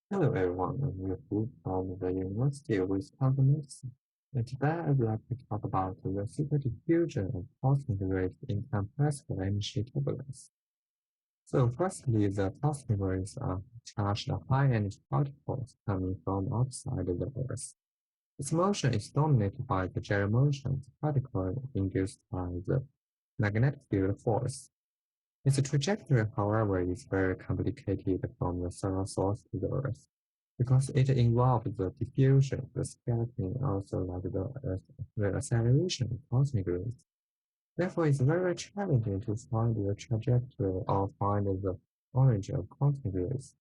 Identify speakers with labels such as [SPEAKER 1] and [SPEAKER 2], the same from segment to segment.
[SPEAKER 1] Hello everyone, I'm Wu from the University of Wisconsin. And today I'd like to talk about the superdiffusion of cosmic rays in compressible energy turbulence. So firstly, the cosmic rays are charged high-energy particles coming from outside the Earth. Its motion is dominated by the gyromotion of the particle induced by the magnetic field force. Its trajectory, however, is very complicated from the solar source to the Earth, because it involves the diffusion, the scattering, also like the acceleration of cosmic rays. Therefore, it's very challenging to find the trajectory or find the origin of cosmic rays.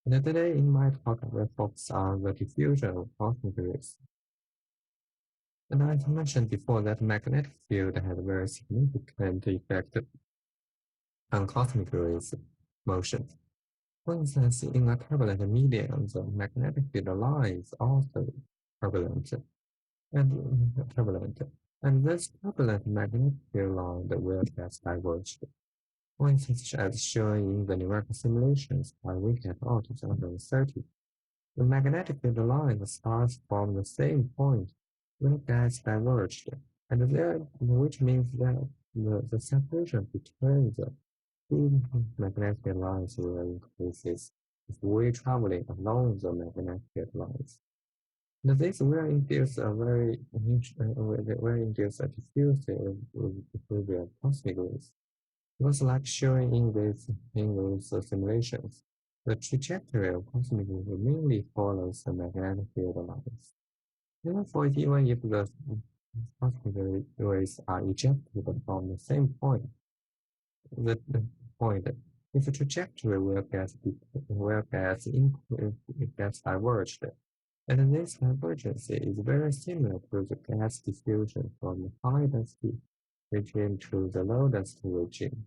[SPEAKER 1] And today in my talk, I will focus on the diffusion of cosmic rays. And as I mentioned before, that magnetic field has a very significant effect on cosmic rays motion. For instance, in a turbulent medium, the magnetic field line is also turbulent turbulent, and this turbulent magnetic field line will get diverged. For instance, as shown in the numerical simulations by Wink et al. 2030, the magnetic field line starts from the same point when it gets diverged, and there, which means that the separation between the two magnetic lines will increase if we traveling along the magnetic lines. Now, this will induce a very induce a diffusive behavior cosmic rays. Just like shown in these simulations, the trajectory of cosmic rays mainly follows the magnetic field lines. Therefore, even if the cosmic rays are ejected from the same point, the point if the trajectory it gets diverged, and this divergence is very similar to the gas diffusion from the high density region to the low density region.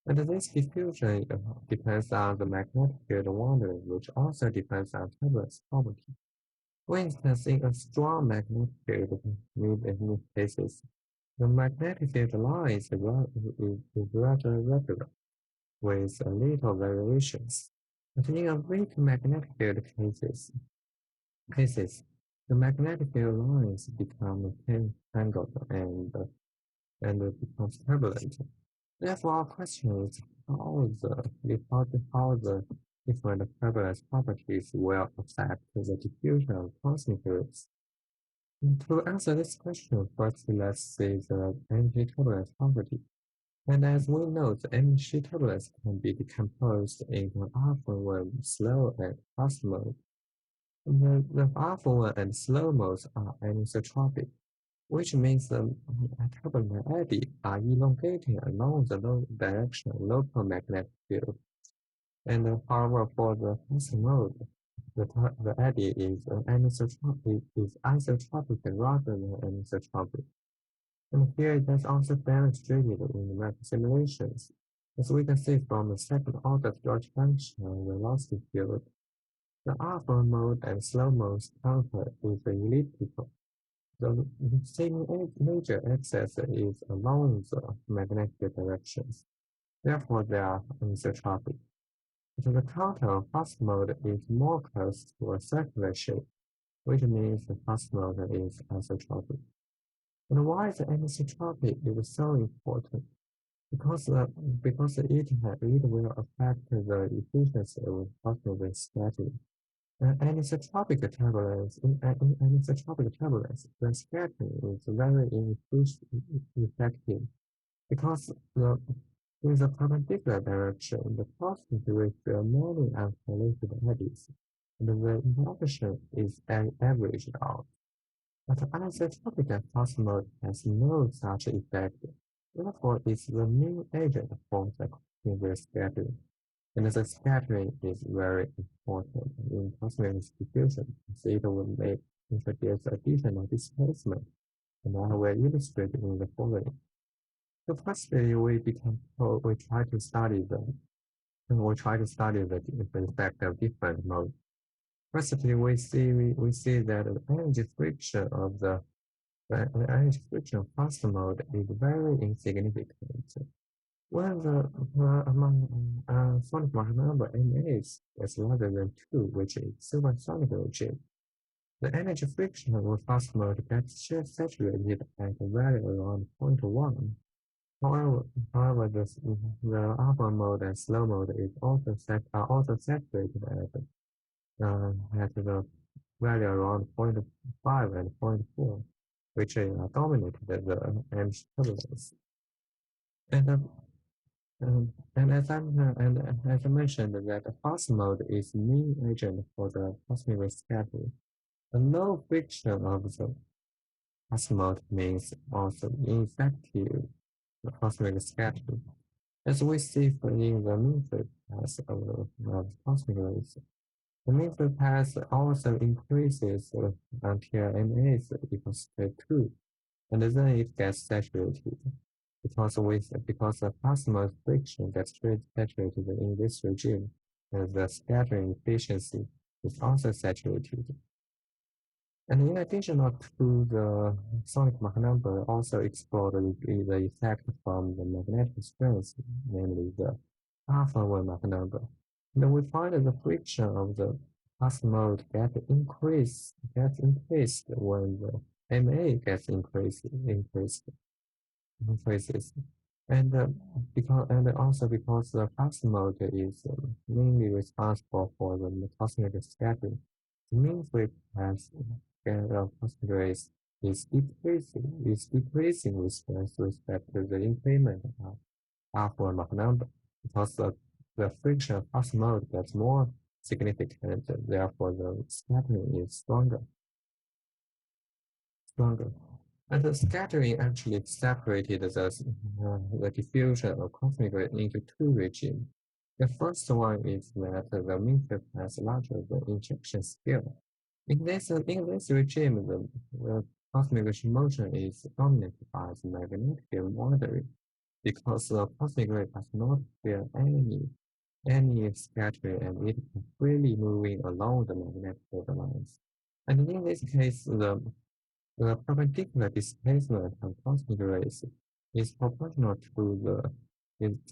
[SPEAKER 1] And this diffusion depends on the magnetic field wandering, which also depends on turbulence property. For instance, in a strong magnetic field in cases, the magnetic field line is rather regular, with little variations. But in a weak magnetic field cases, the magnetic field lines become tangled and becomes turbulent. Therefore, our question is how the different turbulence properties will affect the diffusion of cosmic rays. To answer this question, first let's see the energy turbulence property. And as we know, the energy turbulence can be decomposed into alpha one slow and fast mode. The alpha one and slow modes are anisotropic, which means the turbulent eddy are elongating along the direction of local magnetic field. And however, for the fast mode, the eddy is isotropic rather than anisotropic. And here that's also demonstrated in the map simulations. As we can see from the second order George function velocity field, the alpha mode and slow mode counter is elliptical. The same major axis is along the magnetic directions. Therefore, they are anisotropic. But the counter of fast mode is more close to a circular shape, which means the fast mode is isotropic. And why is anisotropic is so important? Because it will affect the efficiency of cosmic scattering. Anisotropic turbulence in anisotropic turbulence, the scattering is very ineffective because in the perpendicular direction, the cosmic rays fill many uncorrelated eddies, and the interaction is averaged out. But anisotropic fast mode has no such effect. Therefore, it's the main agent for the cosmic scattering. And the scattering is very important in cosmic distribution, as it will introduce additional displacement, and I will illustrate in the following. So firstly, we try to study the effect of different modes. Firstly, we see that the energy friction of the energy friction of fast mode is very insignificant. When the sonic Mach number ma is larger than 2, which is supersonic regime, the energy friction of fast mode gets saturated at a value around zero point 0.1. However, the alpha mode and slow mode are also saturated at the value around zero point 0.5 and zero point 0.4, which dominated the MC turbulence. And as I mentioned, that the fast mode is mean agent for the cosmic ray scattering. The low friction of the fast mode means also ineffective cosmic scattering, as we see in the mean-free path of cosmic rays. The mean-free path also increases until ma equals to 2, and then it gets saturated. Because the plasma friction gets saturated in this regime, and the scattering efficiency is also saturated. And in addition to the sonic Mach number, also explored the effect from the magnetic strength, namely the alpha 1 Mach number. And we find that the friction of the plasma mode gets increased when the Ma gets increases. And also because the fast mode is mainly responsible for the cosmic scattering, the mean free path of cosmic rays is decreasing with respect to the increment of alpha Mach number, because the friction of fast mode gets more significant, therefore the scattering is stronger. And the scattering actually separated the diffusion of cosmic ray into two regimes. The first one is that the mean field has larger the injection scale. In this regime, the cosmic motion is dominated by the magnetic field modeling, because the cosmic ray does not feel any scattering, and it is freely moving along the magnetic field lines. And in this case, the perpendicular displacement of cosmic rays is proportional to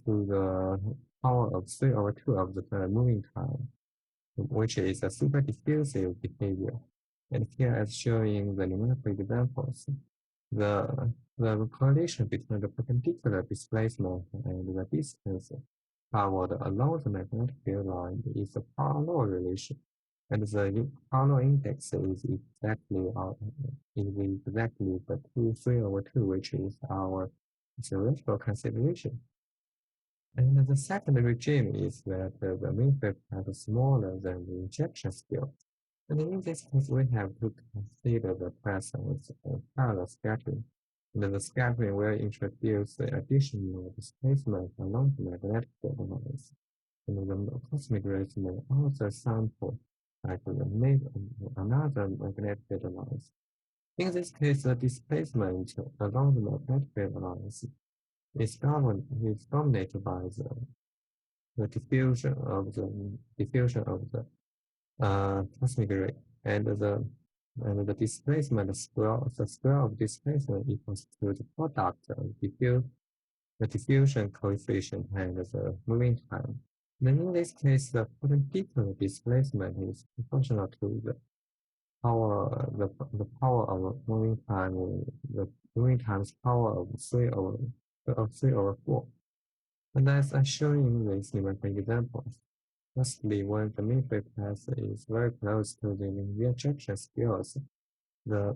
[SPEAKER 1] the power of 3 over 2 of the moving time, which is a super diffusive behavior. And here, as showing the numerical examples, the correlation between the perpendicular displacement and the distance covered along the magnetic field line is a power law relation, and the power law index is exactly the 3 over 2, which is our theoretical consideration. And the second regime is that the mean field is smaller than the injection scale. And in this case, we have to consider the presence of parallel scattering. And the scattering will introduce the additional displacement along the magnetic field lines. And the cosmic rays may also sample like another magnetic field lines. In this case, the displacement along the magnetic field lines is dominated by the diffusion of the cosmic ray, and the displacement the square of displacement equals to the product of the diffusion coefficient and the moving time. Then in this case, the perpendicular displacement is proportional to the power of moving time, the moving time's power of 3 over 4. And as I show in these numerical examples, firstly, when the mean-free path is very close to the injection scales, the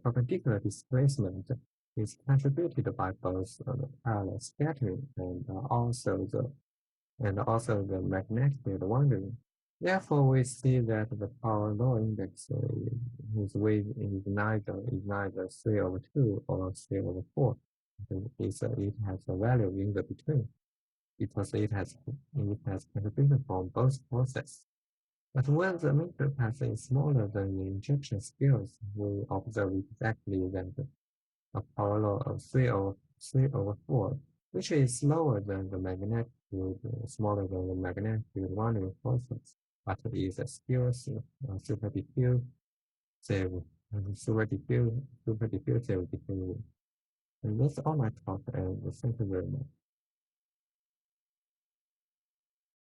[SPEAKER 1] perpendicular displacement is contributed by both the parallel scattering and also the magnetic field wandering. Therefore, we see that the power law index is neither 3 over 2 or 3 over 4. It has a value in the between, because it has contribution from both forces. But when the mean-free path is smaller than the injection scales, we observe exactly that a power law of 3 over 4, which is slower than the magnetic field, smaller than the magnetic field wandering forces, but is still super diffusive behavior. And that's all my talk, and thank you very much.